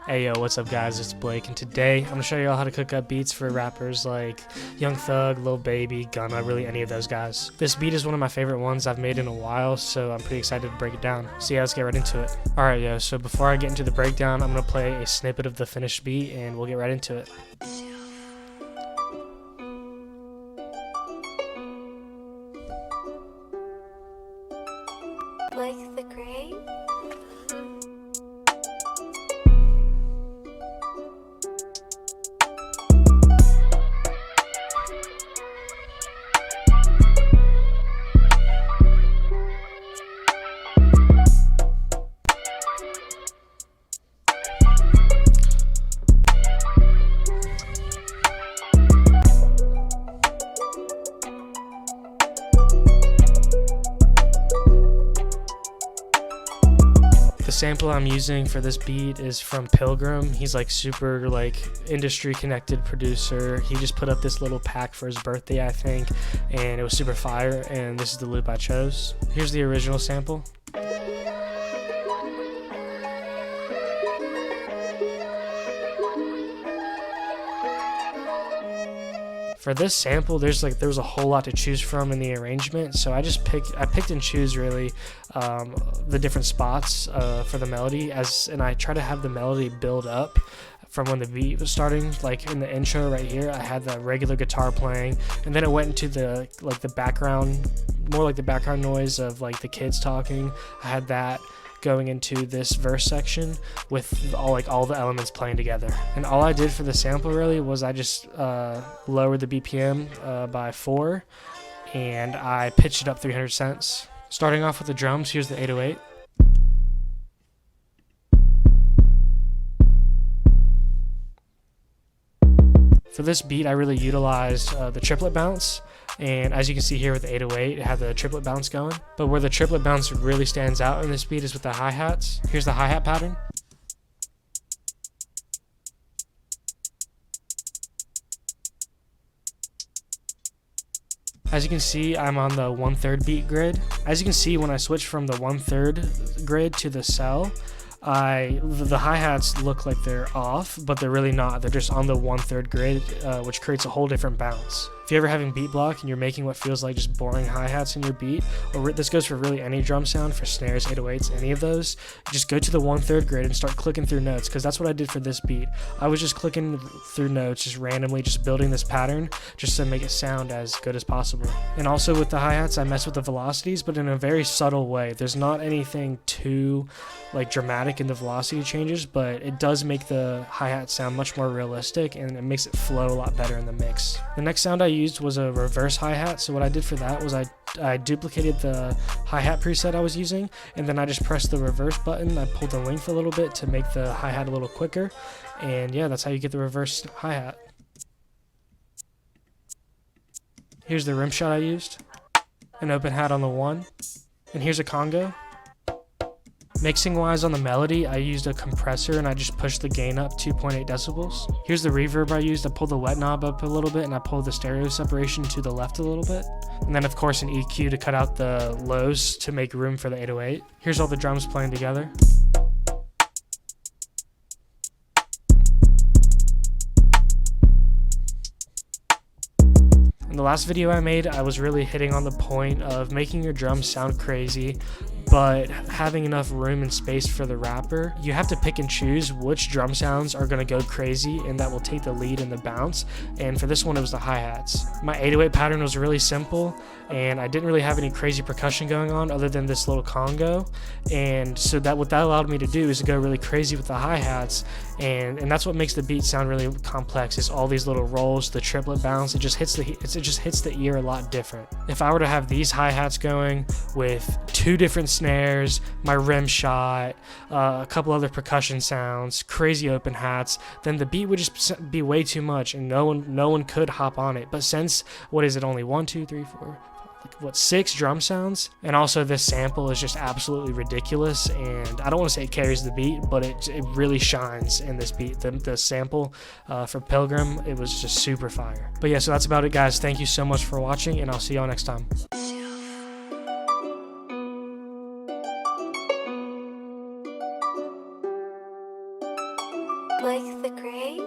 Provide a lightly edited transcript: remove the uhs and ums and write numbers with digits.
Hey yo, what's up guys, it's Blake, and today I'm going to show you all how to cook up beats for rappers like Young Thug, Lil Baby, Gunna, really any of those guys. This beat is one of my favorite ones I've made in a while, so I'm pretty excited to break it down. So yeah, let's get right into it. Alright yo, so before I get into the breakdown, I'm going to play a snippet of the finished beat and we'll get right into it. Like the grave? The sample I'm using for this beat is from Pilgrim. He's like super industry connected producer. He just put up this little pack for his birthday, I think, and it was super fire, and this is the loop I chose. Here's the original sample. For this sample, there was a whole lot to choose from in the arrangement, so I picked and choose really the different spots for the melody, and I try to have the melody build up from when the beat was starting. Like in the intro right here, I had the regular guitar playing, and then it went into the background, more like the background noise of like the kids talking. I had that going into this verse section with all the elements playing together. And all I did for the sample really was I just lowered the BPM by 4, and I pitched it up 300 cents. Starting off with the drums, here's the 808. For this beat, I really utilized the triplet bounce, and as you can see here with the 808, it had the triplet bounce going. But where the triplet bounce really stands out in this beat is with the hi-hats. Here's the hi-hat pattern. As you can see, I'm on the 1/3 beat grid. As you can see, when I switch from the 1/3 grid to the cell, the hi-hats look like they're off, but they're really not. They're just on the 1/3 grid, which creates a whole different bounce. If you're ever having beat block and you're making what feels like just boring hi-hats in your beat, or this goes for really any drum sound, for snares, 808s, any of those, just go to the 1/3 grid and start clicking through notes, because that's what I did for this beat. I was just clicking through notes, just randomly, just building this pattern, just to make it sound as good as possible. And also with the hi-hats, I mess with the velocities, but in a very subtle way. There's not anything too dramatic in the velocity changes, but it does make the hi-hat sound much more realistic, and it makes it flow a lot better in the mix. The next sound I used was a reverse hi-hat, so what I did for that was I duplicated the hi-hat preset I was using, and then I just pressed the reverse button. I pulled the length a little bit to make the hi-hat a little quicker, and yeah, that's how you get the reverse hi-hat. Here's the rim shot I used, an open hat on the 1, and here's a conga. Mixing wise on the melody, I used a compressor and I just pushed the gain up 2.8 decibels. Here's the reverb I used. I pulled the wet knob up a little bit and I pulled the stereo separation to the left a little bit. And then of course an EQ to cut out the lows to make room for the 808. Here's all the drums playing together. In the last video I made, I was really hitting on the point of making your drums sound crazy, but having enough room and space for the rapper. You have to pick and choose which drum sounds are going to go crazy and that will take the lead in the bounce, and for this one it was the hi-hats. My 808 pattern was really simple, and I didn't really have any crazy percussion going on other than this little congo, and so what that allowed me to do is to go really crazy with the hi-hats, and that's what makes the beat sound really complex, is all these little rolls, the triplet bounce. It just hits the ear a lot different. If I were to have these hi-hats going with 2 different snares, my rim shot, a couple other percussion sounds, crazy open hats, then the beat would just be way too much, and no one could hop on it. But since, what is it, only 1, 2, 3, 4, 6 drum sounds, and also this sample is just absolutely ridiculous, and I don't want to say it carries the beat, but it really shines in this beat. The sample for Pilgrim, it was just super fire. But yeah, so that's about it guys. Thank you so much for watching, and I'll see y'all next time. like the gray.